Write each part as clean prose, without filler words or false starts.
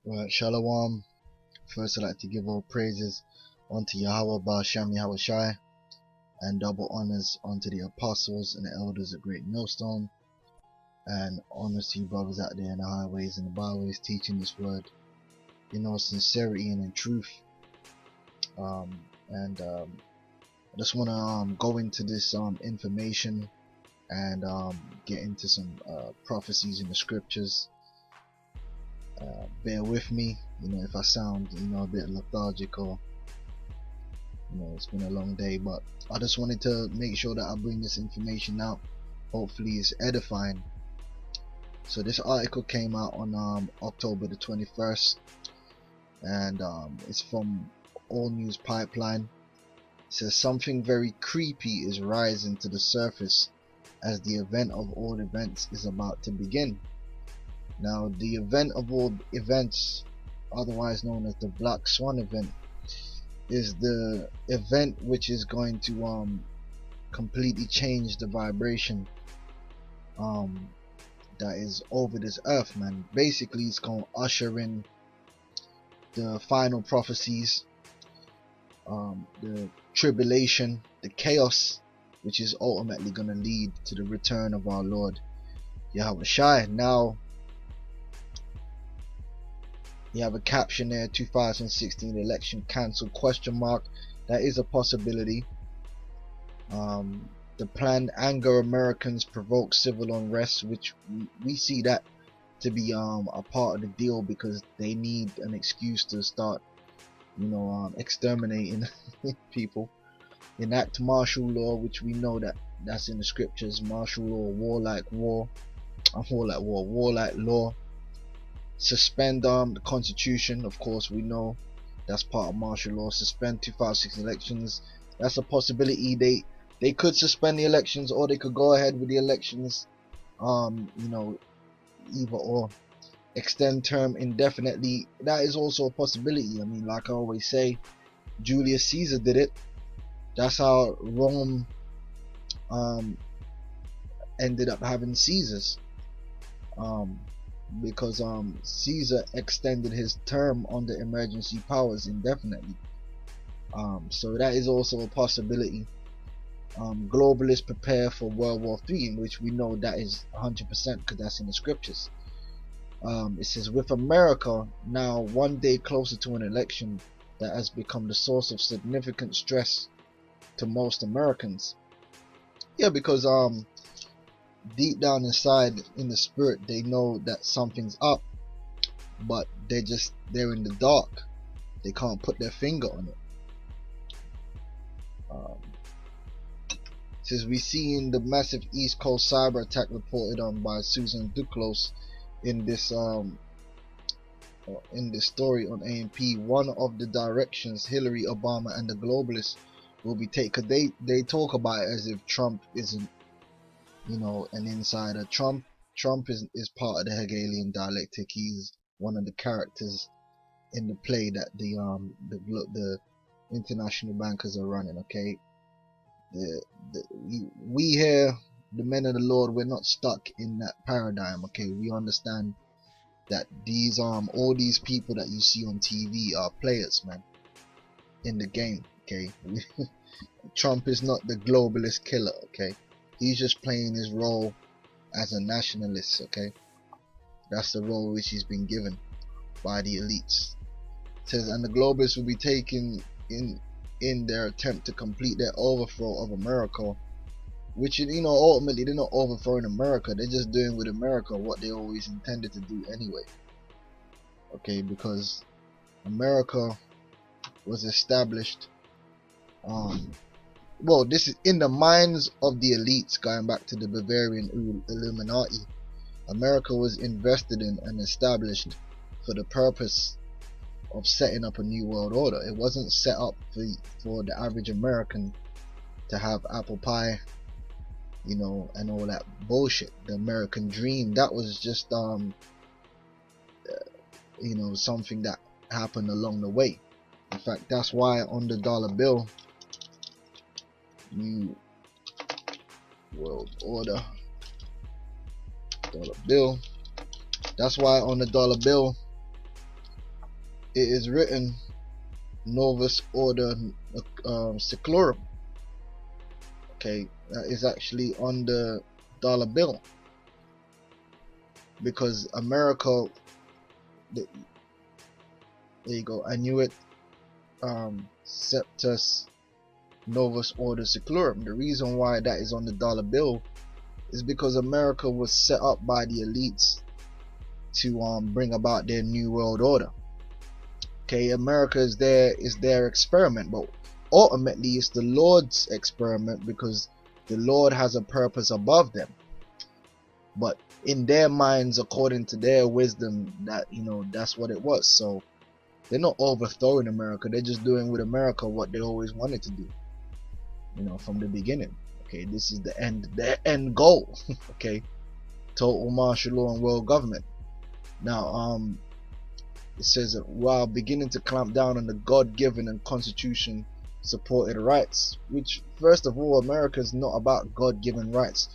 Right, Shalom. First, I'd like to give all praises unto Yahweh Ba'Shem Yahweh Shai, and double honors unto the apostles and the elders of Great Millstone, and honors to you brothers out there in the highways and the byways teaching this word, sincerity and in truth. I just want to go into this information and get into some prophecies in the scriptures. Bear with me, if I sound, a bit lethargic, or it's been a long day, but I just wanted to make sure that I bring this information out. Hopefully it's edifying. So this article came out on October the 21st, and it's from All News Pipeline. It says something very creepy is rising to the surface as the event of all events is about to begin. Now, the event of all events, otherwise known as the Black Swan event, is the event which is going to completely change the vibration that is over this earth, man. Basically, it's going to usher in the final prophecies, the tribulation, the chaos, which is ultimately going to lead to the return of our Lord Yahweh Shai. Now, you have a caption there: 2016 election cancelled ? That is a possibility. The planned anger Americans provoke civil unrest, which we see that to be a part of the deal, because they need an excuse to start exterminating people. Enact martial law, which we know that's in the scriptures. Martial law, warlike law. Suspend the constitution, of course we know that's part of martial law. Suspend 2016 elections, that's a possibility. They could suspend the elections, or they could go ahead with the elections, either or. Extend term indefinitely, that is also a possibility. I mean, like I always say, Julius Caesar did it. That's how Rome ended up having Caesars, because Caesar extended his term under emergency powers indefinitely. So that is also a possibility. Globalists prepare for World War III, in which we know that is 100%, because that's in the scriptures. It says, with America now one day closer to an election that has become the source of significant stress to most Americans. Yeah, because deep down inside, in the spirit, they know that something's up, but they're in the dark. They can't put their finger on it. Says we see in the massive East Coast cyber attack reported on by Susan Duclos in this story on AMP, one of the directions Hillary, Obama, and the globalists will be taken. They talk about it as if Trump isn't, an insider. Trump is part of the Hegelian dialectic. He's one of the characters in the play that the international bankers are running. Okay, we here, the men of the Lord, we're not stuck in that paradigm. Okay, we understand that these all these people that you see on TV are players, man, in the game. Okay, Trump is not the globalist killer. Okay, he's just playing his role as a nationalist. Okay, that's the role which he's been given by the elites. It says, and the globalists will be taken in their attempt to complete their overthrow of America, which ultimately they're not overthrowing America, they're just doing with America what they always intended to do anyway. Okay, because America was established, well, this is in the minds of the elites, going back to the Bavarian Illuminati. America was invested in and established for the purpose of setting up a new world order. It wasn't set up for the average American to have apple pie, and all that bullshit. The American dream, that was just something that happened along the way. In fact, that's why on the dollar bill, new world order dollar bill, that's why on the dollar bill it is written Novus Order Seclorum. Okay, that is actually on the dollar bill, because America, there you go, I knew it, Septus Novus Order Seclorum. The reason why that is on the dollar bill is because America was set up by the elites to bring about their new world order. Okay, America is their experiment, but ultimately it's the Lord's experiment, because the Lord has a purpose above them. But in their minds, according to their wisdom, that, you know, that's what it was. So they're not overthrowing America, they're just doing with America what they always wanted to do, you know, from the beginning. Okay, this is the end goal. Okay, total martial law and world government. Now it says that while beginning to clamp down on the God-given and constitution supported rights, which, first of all, America is not about God-given rights.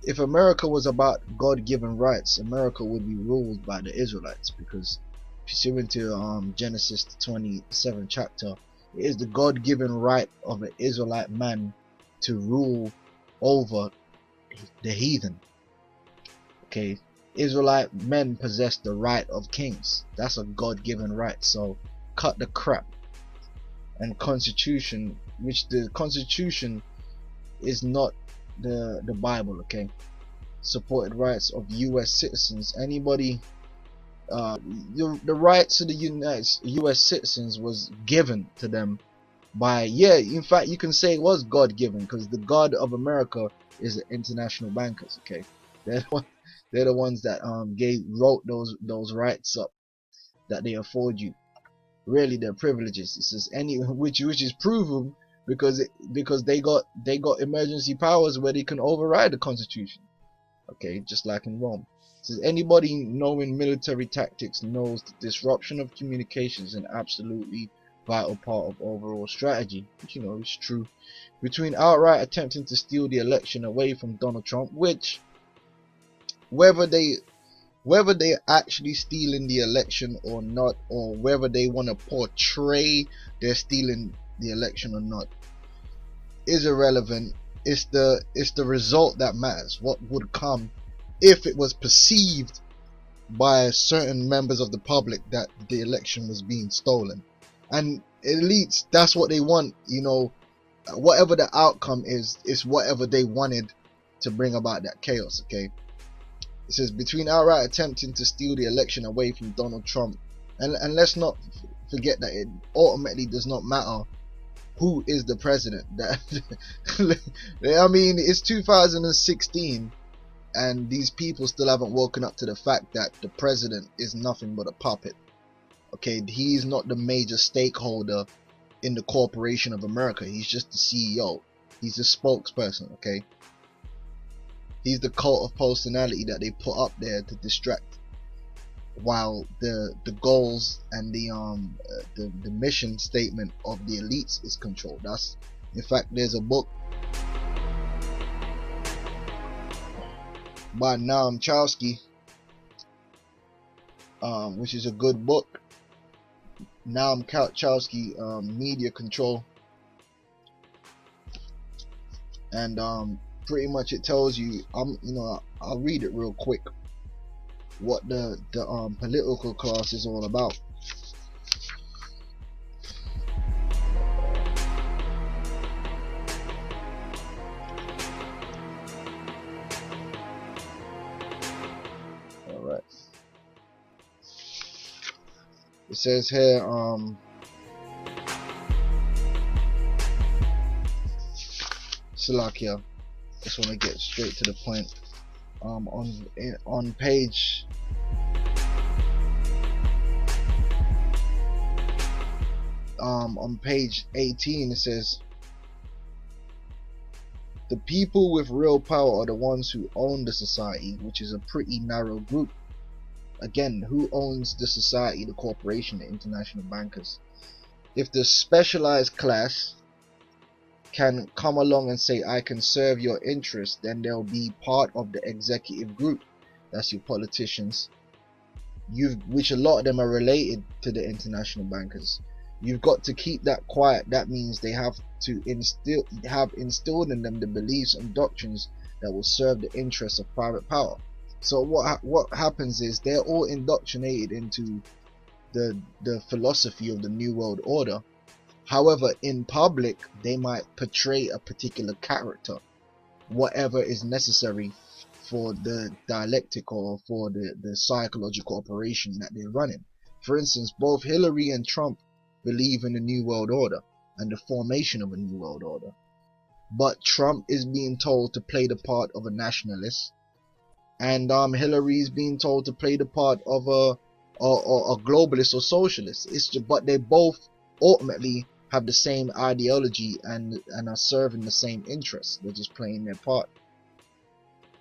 If America was about God-given rights, America would be ruled by the Israelites, because pursuant to Genesis the 27th chapter, it is the God-given right of an Israelite man to rule over the heathen. Okay, Israelite men possess the right of kings. That's a God-given right. So cut the crap. And constitution, which the constitution is not the Bible. Okay, supported rights of U.S. citizens. Anybody, the rights of the U.S. citizens was given to them by, yeah, in fact you can say it was God-given, because the God of America is the international bankers. Okay, they're the ones that wrote those rights up that they afford you. Really, their privileges. It says which is proven because they got emergency powers where they can override the Constitution. Okay, just like in Rome. It says anybody knowing military tactics knows the disruption of communications is an absolutely vital part of overall strategy, which, you know, is true. Between outright attempting to steal the election away from Donald Trump, which whether they actually stealing the election or not, or whether they want to portray they're stealing the election or not, is irrelevant. It's the result that matters. What would come if it was perceived by certain members of the public that the election was being stolen. And elites, that's what they want, you know. Whatever the outcome is, it's whatever they wanted to bring about that chaos. Okay, it says between outright attempting to steal the election away from Donald Trump, and let's not forget that it ultimately does not matter who is the president. That I mean, it's 2016 and these people still haven't woken up to the fact that the president is nothing but a puppet. Okay, he's not the major stakeholder in the corporation of America. He's just the CEO. He's the spokesperson. Okay, he's the cult of personality that they put up there to distract, while the goals and the mission statement of the elites is controlled. That's, in fact, there's a book by Noam Chomsky, which is a good book. Noam Chomsky, Media Control, and pretty much it tells you, I'll read it real quick, what the political class is all about. All right. It says here, Slovakia. Just want to get straight to the point. On page on page 18 it says, the people with real power are the ones who own the society, which is a pretty narrow group. Again, who owns the society? The corporation, the international bankers. If the specialized class can come along and say, I can serve your interest, then they'll be part of the executive group. That's your politicians, which a lot of them are related to the international bankers. You've got to keep that quiet. That means they have to have instilled in them the beliefs and doctrines that will serve the interests of private power. So what happens is they're all indoctrinated into the philosophy of the New World Order. However, in public, they might portray a particular character, whatever is necessary for the dialectic or for the psychological operation that they're running. For instance, both Hillary and Trump believe in the New World Order and the formation of a New World Order. But Trump is being told to play the part of a nationalist, and Hillary is being told to play the part of a globalist or socialist. But they both ultimately have the same ideology and are serving the same interests. They're just playing their part.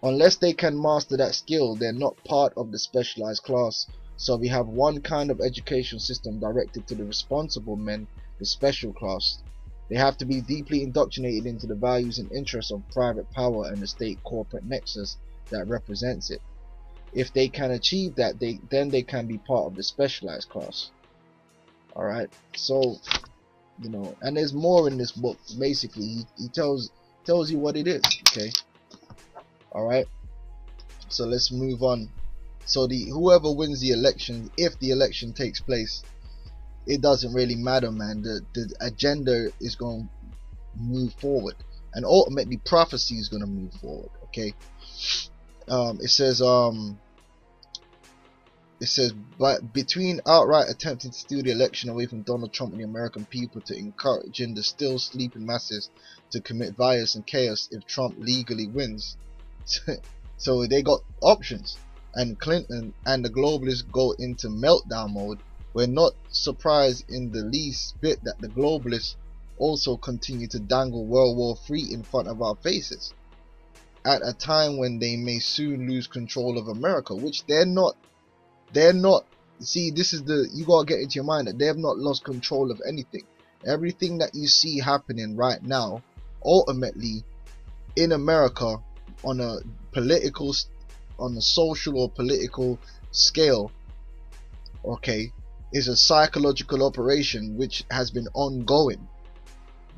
Unless they can master that skill, they're not part of the specialized class. So we have one kind of education system directed to the responsible men, the special class. They have to be deeply indoctrinated into the values and interests of private power and the state corporate nexus that represents it. If they can achieve that, then they can be part of the specialized class. Alright, so and there's more in this book. Basically, he tells you what it is. Okay. Alright, so let's move on. So whoever wins the election, if the election takes place, it doesn't really matter, man. The agenda is going to move forward, and ultimately prophecy is going to move forward. Okay. It says, but between outright attempting to steal the election away from Donald Trump and the American people to encouraging the still sleeping masses to commit violence and chaos if Trump legally wins. So they got options, and Clinton and the globalists go into meltdown mode. We're not surprised in the least bit that the globalists also continue to dangle World War III in front of our faces at a time when they may soon lose control of America, which they're not. See, this is you gotta get into your mind that they have not lost control of anything. Everything that you see happening right now, ultimately in America, on a social or political scale, okay, is a psychological operation which has been ongoing.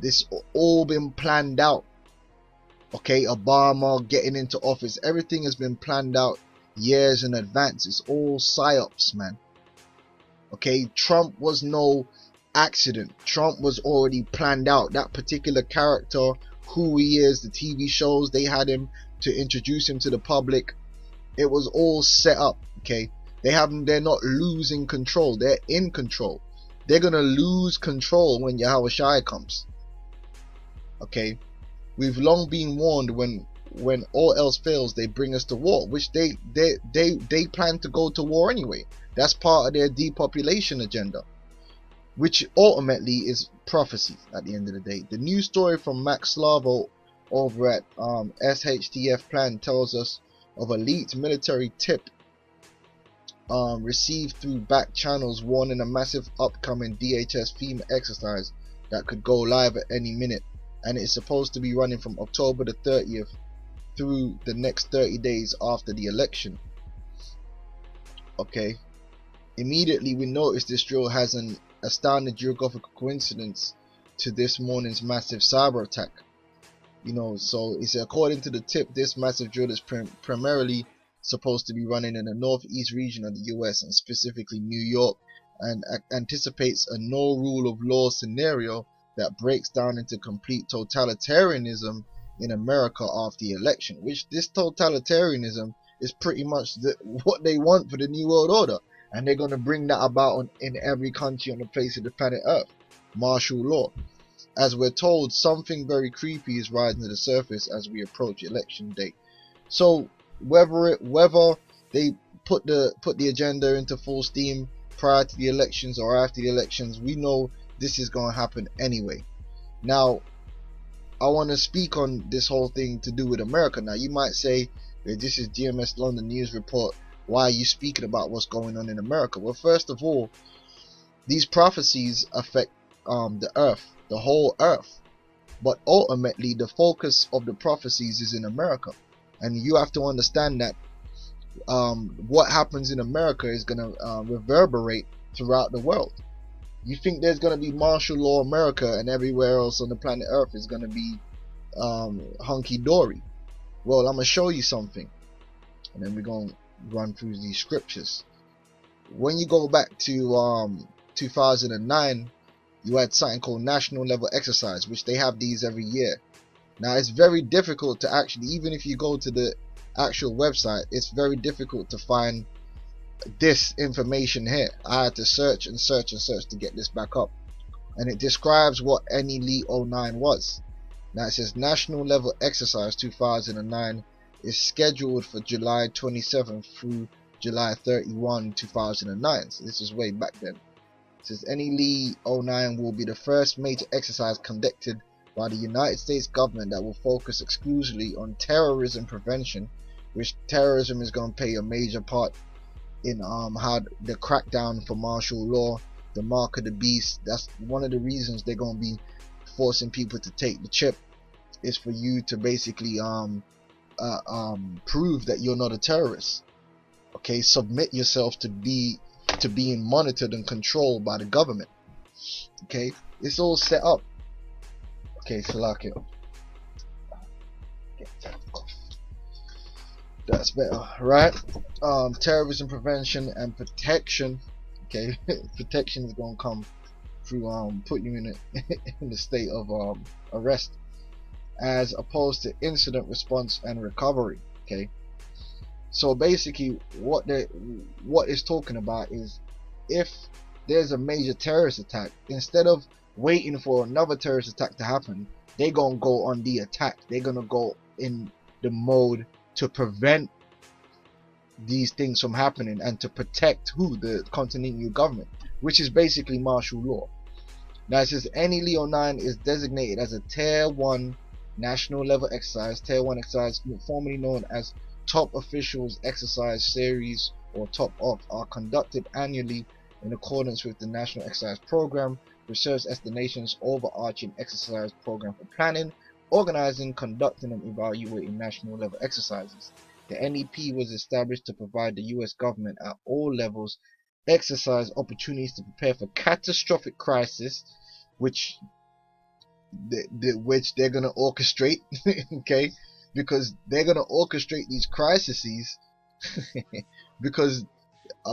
This all been planned out. Okay, Obama getting into office, everything has been planned out years in advance. It's all psyops, man. Okay, Trump was no accident. Trump was already planned out. That particular character, who he is, the TV shows, they had him to introduce him to the public. It was all set up. Okay, they're not losing control. They're in control. They're gonna lose control when Yahweh Shai comes. Okay, we've long been warned when all else fails, they bring us to war, which they plan to go to war anyway. That's part of their depopulation agenda, which ultimately is prophecy at the end of the day. The news story from Max Slavo over at SHTF Plan tells us of a leaked military tip received through back channels warning a massive upcoming DHS FEMA exercise that could go live at any minute, and it's supposed to be running from October the 30th through the next 30 days after the election. Okay, immediately we notice this drill has an astounding geographical coincidence to this morning's massive cyber attack. So it's according to the tip, this massive drill is primarily supposed to be running in the northeast region of the US, and specifically New York, and anticipates a no rule of law scenario that breaks down into complete totalitarianism in America after the election, which this totalitarianism is pretty much what they want for the New World Order, and they're going to bring that about in every country on the face of the planet Earth. Martial law. As we're told, something very creepy is rising to the surface as we approach election day. So whether they put the agenda into full steam prior to the elections or after the elections, we know this is going to happen anyway. Now, I want to speak on this whole thing to do with America. Now, you might say, this is GMS London News Report, why are you speaking about what's going on in America? Well, first of all, these prophecies affect the earth, the whole earth, but ultimately the focus of the prophecies is in America, and you have to understand that what happens in America is going to reverberate throughout the world. You think there's going to be martial law America and everywhere else on the planet Earth is going to be hunky-dory? Well, I'm going to show you something, and then we're going to run through these scriptures. When you go back to 2009, you had something called national level exercise, which they have these every year. Now, it's very difficult to actually, even if you go to the actual website, it's very difficult to find this information here. I had to search and search and search to get this back up, and it describes what NELE 09 was. Now, it says National Level Exercise 2009 is scheduled for July 27th through July 31, 2009. So this is way back then. It says NELE 09 will be the first major exercise conducted by the United States government that will focus exclusively on terrorism prevention, which terrorism is going to play a major part in how the crackdown for martial law, the mark of the beast. That's one of the reasons they're going to be forcing people to take the chip, is for you to basically prove that you're not a terrorist. Okay, submit yourself to being monitored and controlled by the government. Okay, it's all set up. Okay, so like it. That's better, right? Terrorism prevention and protection. Okay, protection is gonna come through put you in in the state of arrest, as opposed to incident response and recovery. Okay, so basically what it's talking about is, if there's a major terrorist attack, instead of waiting for another terrorist attack to happen, they're gonna go on the attack. They're gonna go in the mode to prevent these things from happening and to protect the continental government, which is basically martial law. Now it says NELE 09 is designated as a Tier 1 national level exercise. Tier 1 exercise, formerly known as Top Officials Exercise Series or Top Off, are conducted annually in accordance with the National Exercise Program, which serves as the nation's overarching exercise program for planning, organizing, conducting, and evaluating national level exercises. The NEP was established to provide the US government at all levels exercise opportunities to prepare for catastrophic crisis, which they're going to orchestrate. Okay, because they're going to orchestrate these crises because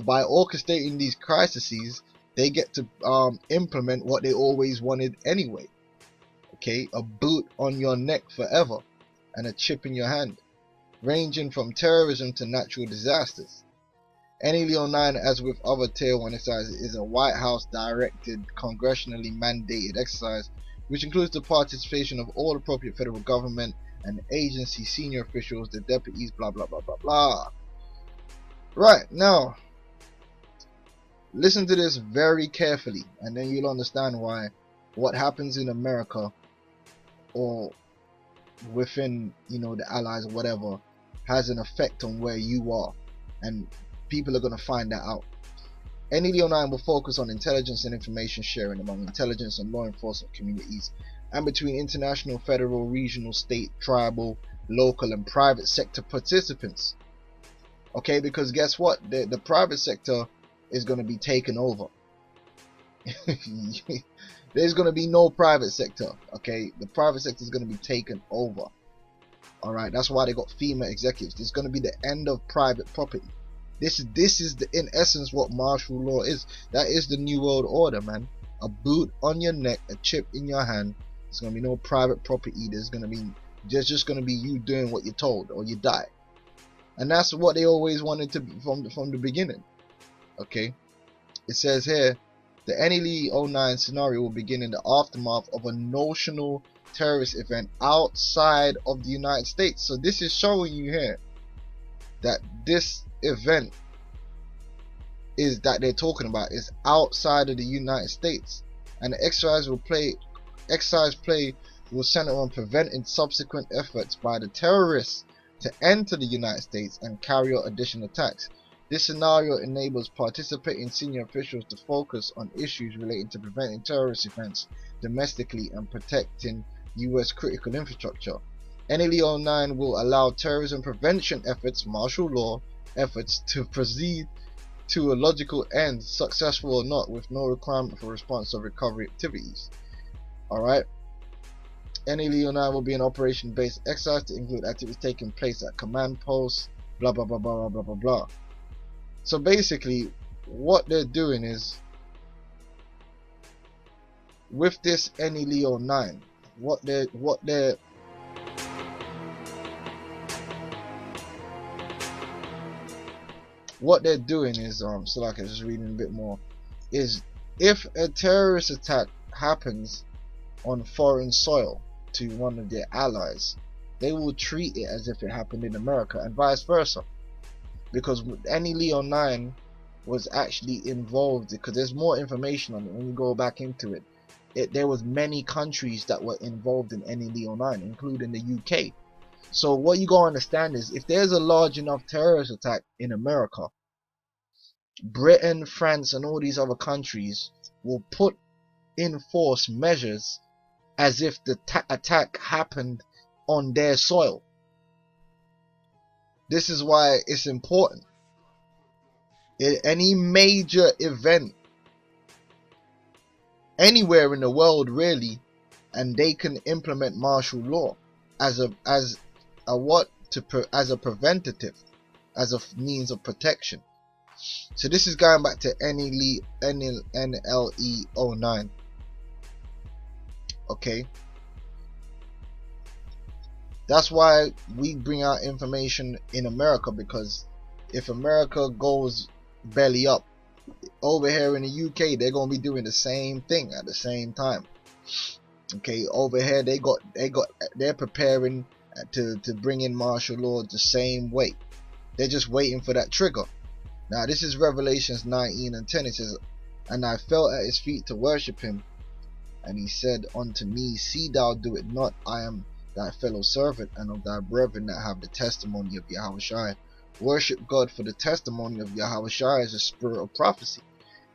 by orchestrating these crises, they get to implement what they always wanted anyway. Okay, a boot on your neck forever and a chip in your hand, ranging from terrorism to natural disasters. NELE 09, as with other Tier 1 exercises, is a White House directed, congressionally mandated exercise, which includes the participation of all appropriate federal government and agency senior officials, the deputies, blah blah blah blah blah. Right, now listen to this very carefully, and then you'll understand why what happens in America or within, the allies or whatever, has an effect on where you are, and people are going to find that out. NELE 09 will focus on intelligence and information sharing among intelligence and law enforcement communities, and between international, federal, regional, state, tribal, local, and private sector participants. Okay, because guess what? The private sector is going to be taken over. There's going to be no private sector. Okay, the private sector is going to be taken over. Alright, that's why they got FEMA executives. It's going to be the end of private property. This is in essence what martial law is. That is the new world order, man. A boot on your neck, a chip in your hand. There's going to be no private property. There's just going to be you doing what you're told, or you die. And that's what they always wanted to be from the beginning. Okay, it says here, the NELE 09 scenario will begin in the aftermath of a notional terrorist event outside of the United States. So this is showing you here that this event is that they're talking about is outside of the United States, and the exercise play will center on preventing subsequent efforts by the terrorists to enter the United States and carry out additional attacks. This scenario enables participating senior officials to focus on issues relating to preventing terrorist events domestically and protecting US critical infrastructure. NELE 09 will allow terrorism prevention efforts, martial law, efforts to proceed to a logical end, successful or not, with no requirement for response or recovery activities. Alright. NE-Leo 9 will be an operation-based exercise to include activities taking place at command posts, blah blah blah blah blah blah blah. So basically, what they're doing is, with this NE-Leo 9, what they're doing is, so like I was just reading a bit more, is if a terrorist attack happens on foreign soil to one of their allies, they will treat it as if it happened in America, and vice versa. Because NE-Leo 9 was actually involved, because there's more information on it when you go back into it. There was many countries that were involved in NE-Leo 9, including the UK. So what you gotta understand is, if there's a large enough terrorist attack in America, Britain, France, and all these other countries will put in force measures as if the attack happened on their soil. This is why it's important. Any major event anywhere in the world, really, and they can implement martial law as a preventative, as a means of protection. So this is going back to NLE 09. Okay, that's why we bring out information in America, because if America goes belly up, over here in the UK they're gonna be doing the same thing at the same time. Okay, over here they're preparing to bring in martial law the same way. They're just waiting for that trigger. Now this is Revelations 19 and 10. It says, "And I fell at his feet to worship him. And he said unto me, See thou do it not. I am thy fellow servant, and of thy brethren that have the testimony of Yahushua. Worship God, for the testimony of Yahushua is a spirit of prophecy."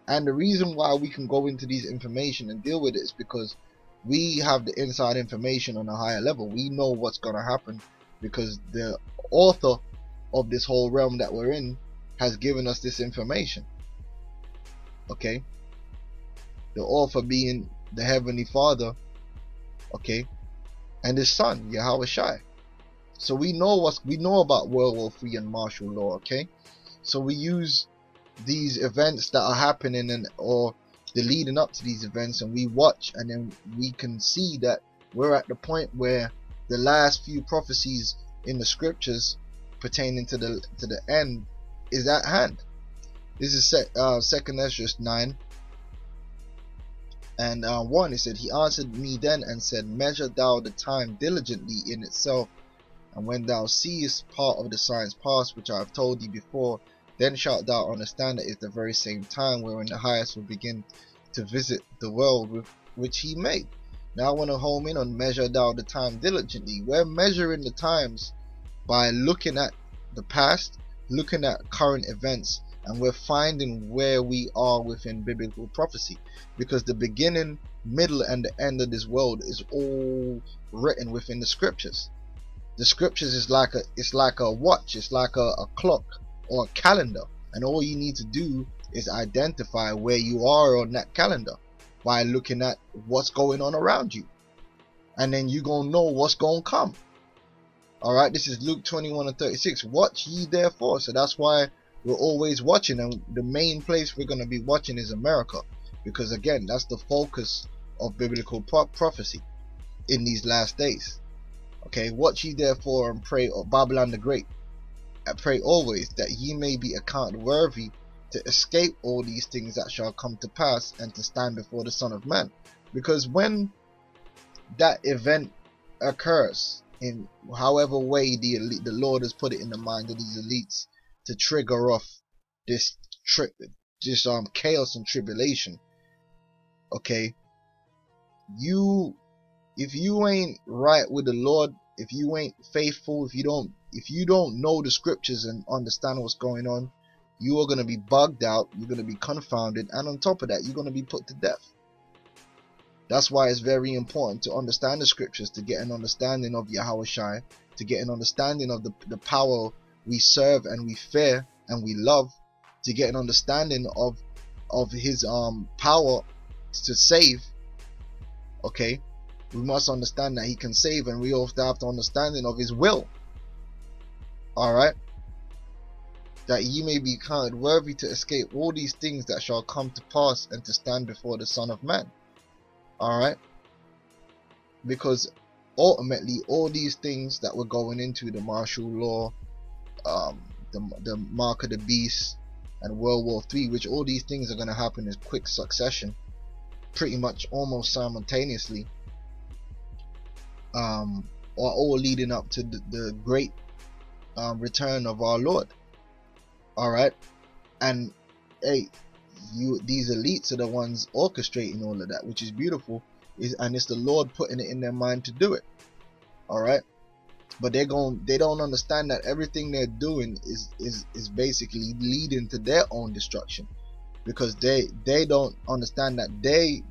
And the reason why we can go into these information and deal with it is because we have the inside information on a higher level. We know what's going to happen, because the author of this whole realm that we're in has given us this information. Okay, the author being the Heavenly Father, okay, and his son Yahushua. So we know about World War III and martial law. Okay, so we use these events that are happening or the leading up to these events, and we watch, and then we can see that we're at the point where the last few prophecies in the scriptures pertaining to the end is at hand. This is 2nd Ezra 9 and 1. It said, "He answered me then and said, Measure thou the time diligently in itself, and when thou seest part of the signs past, which I have told thee before, then shalt thou understand that it is the very same time wherein the highest will begin to visit the world with which he made." Now I want to home in on measure thou the time diligently. We're measuring the times by looking at the past, looking at current events, and we're finding where we are within biblical prophecy, because the beginning, middle, and the end of this world is all written within the scriptures. The scriptures is like a watch, it's like a clock or a calendar, and all you need to do is identify where you are on that calendar by looking at what's going on around you, and then you gonna know what's gonna come. Alright, this is Luke 21 and 36. "Watch ye therefore." So that's why we're always watching, and the main place we're going to be watching is America, because again, that's the focus of biblical prophecy in these last days. Okay, "Watch ye therefore and pray, or Babylon the Great, and pray always, that ye may be accounted worthy to escape all these things that shall come to pass, and to stand before the Son of Man." Because when that event occurs, in however way the Lord has put it in the mind of these elites to trigger off this chaos and tribulation, okay, if you ain't right with the Lord, if you ain't faithful, if you don't know the scriptures and understand what's going on, you are going to be bugged out, you're going to be confounded, and on top of that, you're going to be put to death. That's why it's very important to understand the scriptures, to get an understanding of Yahushua, to get an understanding of the power we serve and we fear and we love, to get an understanding of his power to save, okay, we must understand that he can save, and we also have the understanding of his will. Alright, that ye may be counted worthy to escape all these things that shall come to pass, and to stand before the Son of Man. Alright, because ultimately all these things that we're going into, the martial law, the mark of the beast, and World War III, which all these things are going to happen in quick succession, pretty much almost simultaneously, are all leading up to the great return of our Lord. Alright, and hey, these elites are the ones orchestrating all of that, which is beautiful, and it's the Lord putting it in their mind to do it. Alright, but they don't understand that everything they're doing is basically leading to their own destruction, because they don't understand that they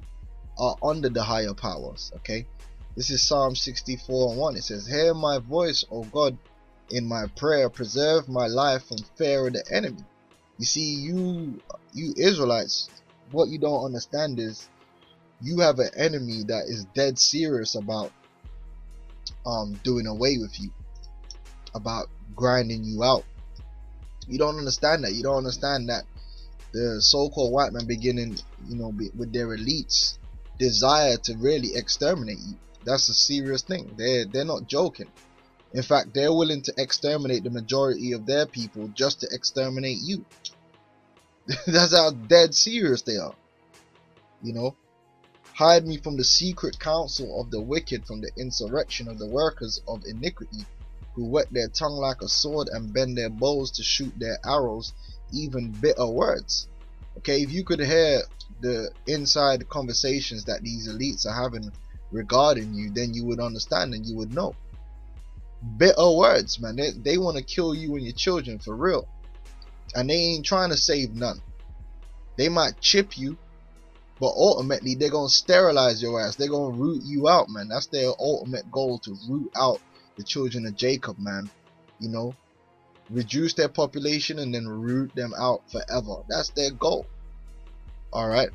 are under the higher powers. Okay, this is Psalm 64:1. It says, "Hear my voice, O God, in my prayer, preserve my life from fear of the enemy." You see, you Israelites, what you don't understand is you have an enemy that is dead serious about doing away with you, about grinding you out. You don't understand that. You don't understand that the so-called white man beginning, with their elites desire to really exterminate you. That's a serious thing. They're not joking. In fact, they're willing to exterminate the majority of their people just to exterminate you. That's how dead serious they are. Hide me from the secret counsel of the wicked, from the insurrection of the workers of iniquity, who whet their tongue like a sword and bend their bows to shoot their arrows, even bitter words. Okay, if you could hear the inside conversations that these elites are having regarding you, then you would understand and you would know. Bitter words, man. They want to kill you and your children for real, and they ain't trying to save none. They might chip you, but ultimately they're gonna sterilize your ass. They're gonna root you out, man. That's their ultimate goal, to root out the children of Jacob, man. Reduce their population and then root them out forever. That's their goal. Alright,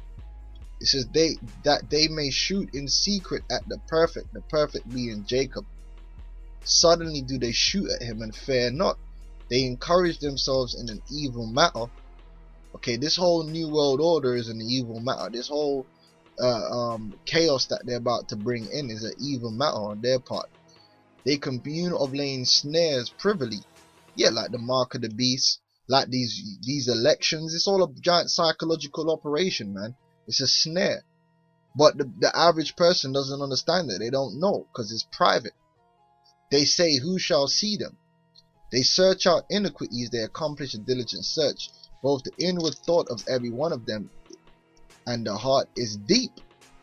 it says that they may shoot in secret at the perfect being Jacob. Suddenly do they shoot at him and fear not. They encourage themselves in an evil matter. Okay, this whole new world order is an evil matter. This whole chaos that they're about to bring in is an evil matter on their part. They commune of laying snares privily. Yeah, like the mark of the beast, like these elections. It's all a giant psychological operation, man. It's a snare. But the average person doesn't understand it. They don't know, because it's private. They say, who shall see them? They search out iniquities. They accomplish a diligent search. Both the inward thought of every one of them and the heart is deep.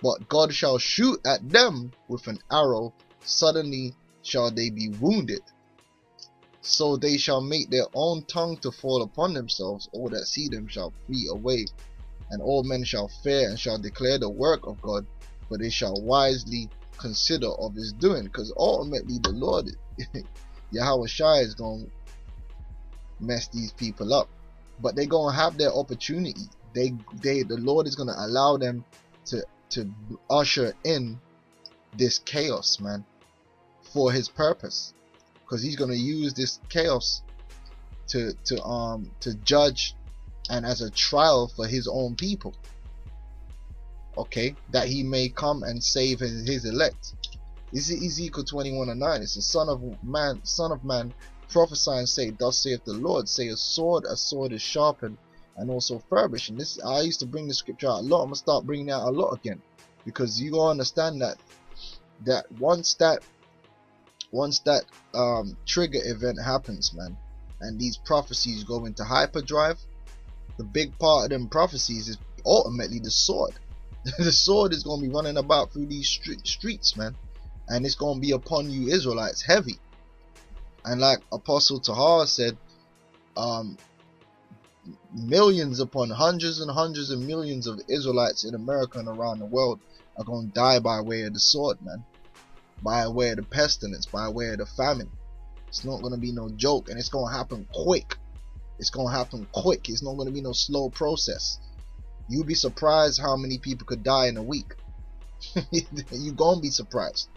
But God shall shoot at them with an arrow. Suddenly shall they be wounded. So they shall make their own tongue to fall upon themselves. All that see them shall flee away. And all men shall fear and shall declare the work of God. For they shall wisely consider of his doing. Because ultimately the Lord, Yahweh Shai, is going to mess these people up. But they're going to have their opportunity. The Lord is going to allow them to usher in this chaos, man, for his purpose. Because he's going to use this chaos to judge and as a trial for his own people. Okay, that he may come and save his elect. This is Ezekiel 21:9. It's the son of man, prophesy and say, thus saith the Lord, say a sword is sharpened and also furbished. And this, I used to bring the scripture out a lot. I'm gonna start bringing it out a lot again, because you gotta understand that once that trigger event happens, man, and these prophecies go into hyperdrive, the big part of them prophecies is ultimately the sword. The sword is going to be running about through these streets, man, and it's going to be upon you Israelites heavy. And like Apostle Tahar said, millions upon hundreds and hundreds of millions of Israelites in America and around the world are going to die by way of the sword, man, by way of the pestilence, by way of the famine. It's not going to be no joke, and it's going to happen quick. It's going to happen quick. It's not going to be no slow process. You'll be surprised how many people could die in a week. You're going to be surprised.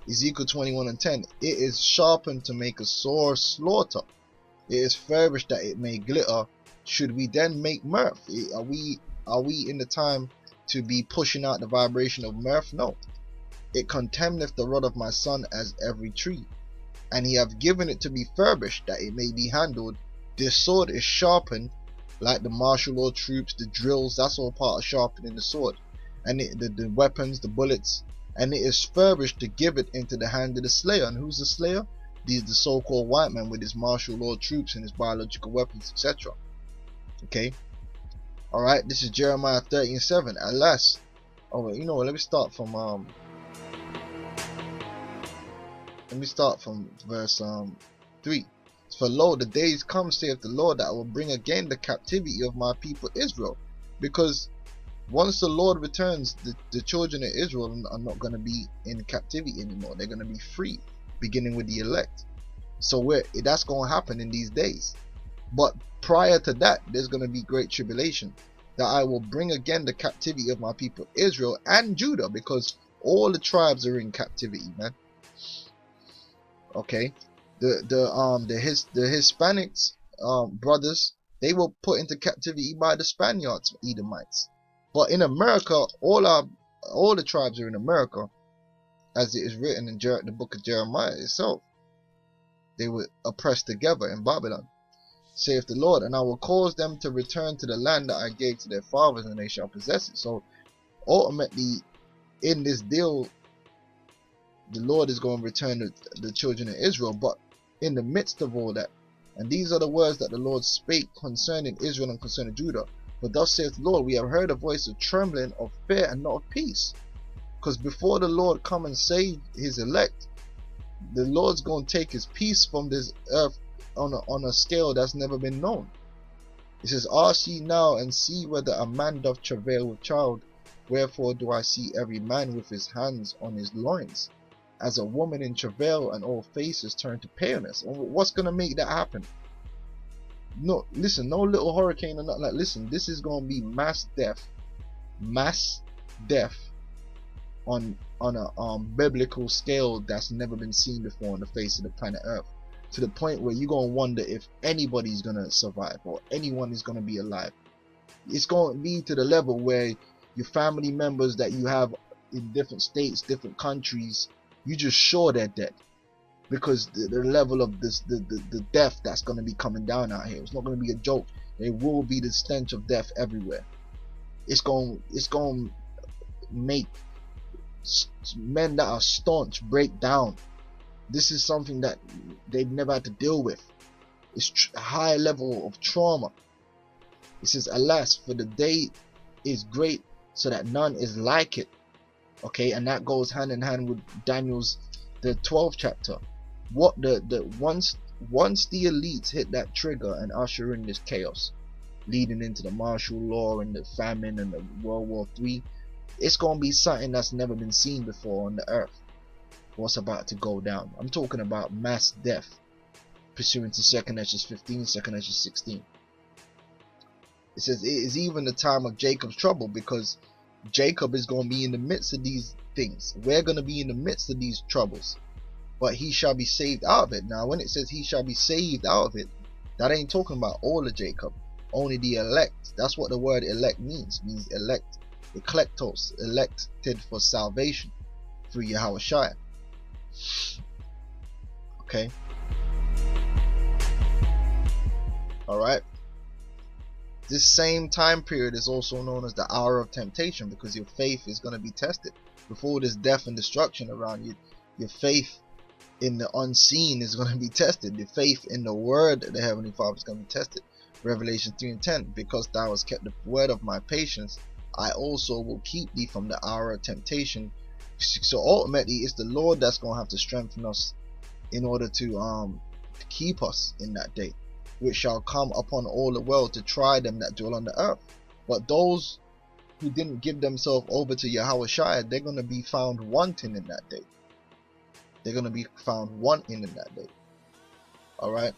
Ezekiel 21:10. It is sharpened to make a sore slaughter. It is furbished that it may glitter. Should we then make mirth? Are we in the time to be pushing out the vibration of mirth? No. It contemneth the rod of my son as every tree, and he hath given it to be furbished that it may be handled. This sword is sharpened like the martial law troops, the drills. That's all part of sharpening the sword, and the weapons, the bullets. And it is furbished to give it into the hand of the slayer. And who's the slayer? These the so-called white man with his martial law troops and his biological weapons, etc. Okay. All right. This is Jeremiah 13:7. Alas. Oh wait, you know what? Let me start from verse 3. For lo, the days come, saith the Lord, that I will bring again the captivity of my people Israel. Because once the Lord returns, the children of Israel are not going to be in captivity anymore. They're going to be free, beginning with the elect. So that's going to happen in these days. But prior to that, there's going to be great tribulation, that I will bring again the captivity of my people Israel and Judah, because all the tribes are in captivity, man. Okay, the Hispanics brothers, they were put into captivity by the Spaniards, Edomites. But in America, all the tribes are in America, as it is written in the book of Jeremiah itself. They were oppressed together in Babylon, saith the Lord, and I will cause them to return to the land that I gave to their fathers, and they shall possess it. So ultimately, in this deal, the Lord is going to return the children of Israel. But in the midst of all that, and these are the words that the Lord spake concerning Israel and concerning Judah. For thus saith the Lord, we have heard a voice of trembling, of fear, and not of peace. Because before the Lord come and save his elect, the Lord's going to take his peace from this earth on a scale that's never been known. It says, ask ye now and see whether a man doth travail with child. Wherefore do I see every man with his hands on his loins, as a woman in travail, and all faces turn to paleness. What's going to make that happen? No, listen, no little hurricane or nothing like. Listen, this is going to be mass death on a biblical scale that's never been seen before on the face of the planet Earth, to the point where you're going to wonder if anybody's going to survive or anyone is going to be alive. It's going to be to the level where your family members that you have in different states, different countries, you just sure they're dead, because the level of the death that's going to be coming down out here, it's not going to be a joke. There will be the stench of death everywhere. It's going to make men that are staunch break down. This is something that they've never had to deal with. It's a high level of trauma. It says, alas, for the day is great, so that none is like it. Okay, and that goes hand in hand with Daniel's the 12th chapter. What once the elites hit that trigger and usher in this chaos, leading into the martial law and the famine and the World War III, it's gonna be something that's never been seen before on the earth. What's about to go down? I'm talking about mass death, pursuant to 2 Esdras 15, 2 Esdras 16. It says it is even the time of Jacob's trouble, because Jacob is going to be in the midst of these things. We're going to be in the midst of these troubles, but he shall be saved out of it. Now, when it says he shall be saved out of it, that ain't talking about all of Jacob, only the elect. That's what the word elect means. It means elect, eklektos, elected for salvation through Yahushua. Okay. All right. This same time period is also known as the hour of temptation, because your faith is going to be tested. Before this death and destruction around you, your faith in the unseen is going to be tested. Your faith in the word of the Heavenly Father is going to be tested. Revelation 3:10, because thou hast kept the word of my patience, I also will keep thee from the hour of temptation. So ultimately, it's the Lord that's going to have to strengthen us in order to keep us in that day, which shall come upon all the world to try them that dwell on the earth. But those who didn't give themselves over to Yahushua, they're going to be found wanting in that day. They're going to be found wanting in that day. All right.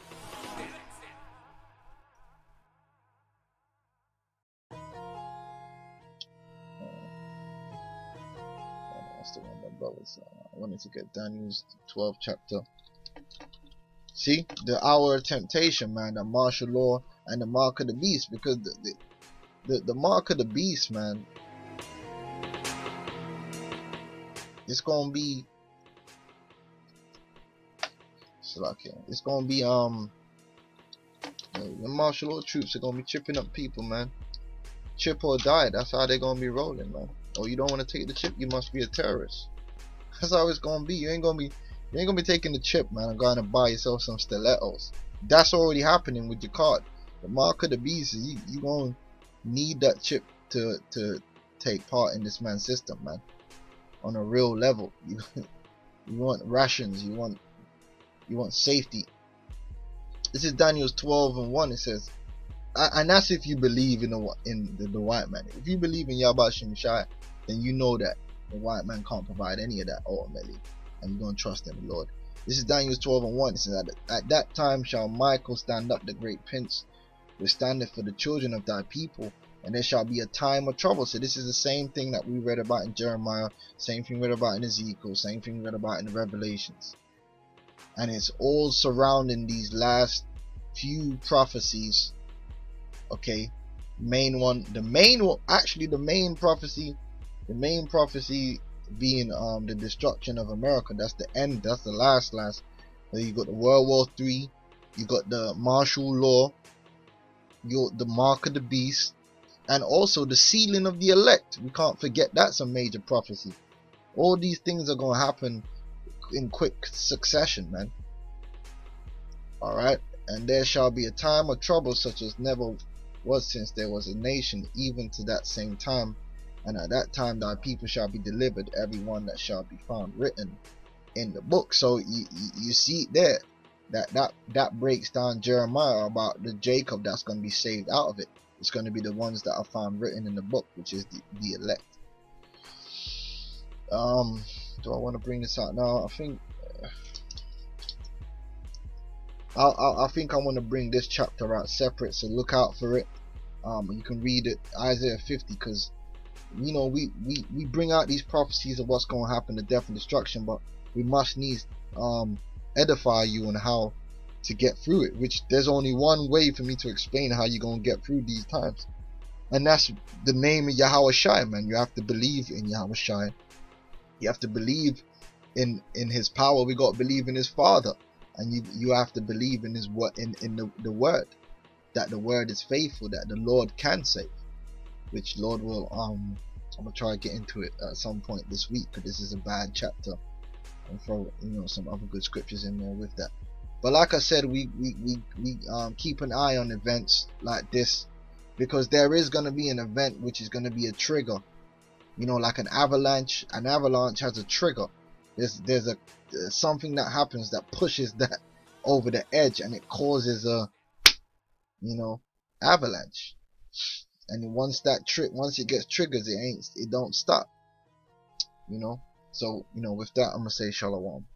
That's the one that brothers. I wanted to get Daniel's 12th chapter. See, the hour of temptation, man, the martial law and the mark of the beast, because the mark of the beast, man, it's gonna be, it's gonna be the martial law troops are gonna be chipping up people, man. Chip or die, that's how they're gonna be rolling, man. Or you don't want to take the chip, you must be a terrorist. That's how it's gonna be. You ain't gonna be taking the chip, man, and going to buy yourself some stilettos. That's already happening with your card. The mark of the beast, you gonna need that chip to take part in this man's system, man. On a real level. You want rations, you want safety. This is Daniel's 12:1. It says, and that's if you believe in the white man. If you believe in Yahweh Shai, then you know that the white man can't provide any of that ultimately, and you're going to trust in the Lord. This is Daniel 12:1. It says, at that time shall Michael stand up, the great prince, which standeth for the children of thy people, and there shall be a time of trouble. So this is the same thing that we read about in Jeremiah, same thing we read about in Ezekiel, same thing we read about in the Revelations. And it's all surrounding these last few prophecies. Okay, the main prophecy being the destruction of America. That's the end. That's the last. Then you got the World War III. You got the martial law. You got the mark of the beast, and also the sealing of the elect. We can't forget that's a major prophecy. All these things are gonna happen in quick succession, man. All right, and there shall be a time of trouble such as never was since there was a nation, even to that same time. And at that time thy people shall be delivered, every one that shall be found written in the book. So you see there that breaks down Jeremiah about the Jacob that's going to be saved out of it. It's going to be the ones that are found written in the book, which is the elect. Do I want to bring this out now? I think I think I want to bring this chapter out separate, so look out for it. You can read it, Isaiah 50, because you know we bring out these prophecies of what's going to happen, the death and destruction, but we must needs edify you on how to get through it, which there's only one way for me to explain how you're going to get through these times, and that's the name of Yahweh Shai, man. You have to believe in Yahweh Shai. You have to believe in his power. We got to believe in his Father, and you have to believe in his word, in the word, that the word is faithful, that the Lord can save, which Lord will I'm gonna try to get into it at some point this week, because this is a bad chapter, and throw some other good scriptures in there with that. But like I said, we keep an eye on events like this, because there is going to be an event which is going to be a trigger, like an avalanche. An avalanche has a trigger. There's something that happens that pushes that over the edge, and it causes a avalanche. And once it gets triggered, it don't stop. So with that, I'm gonna say shalom.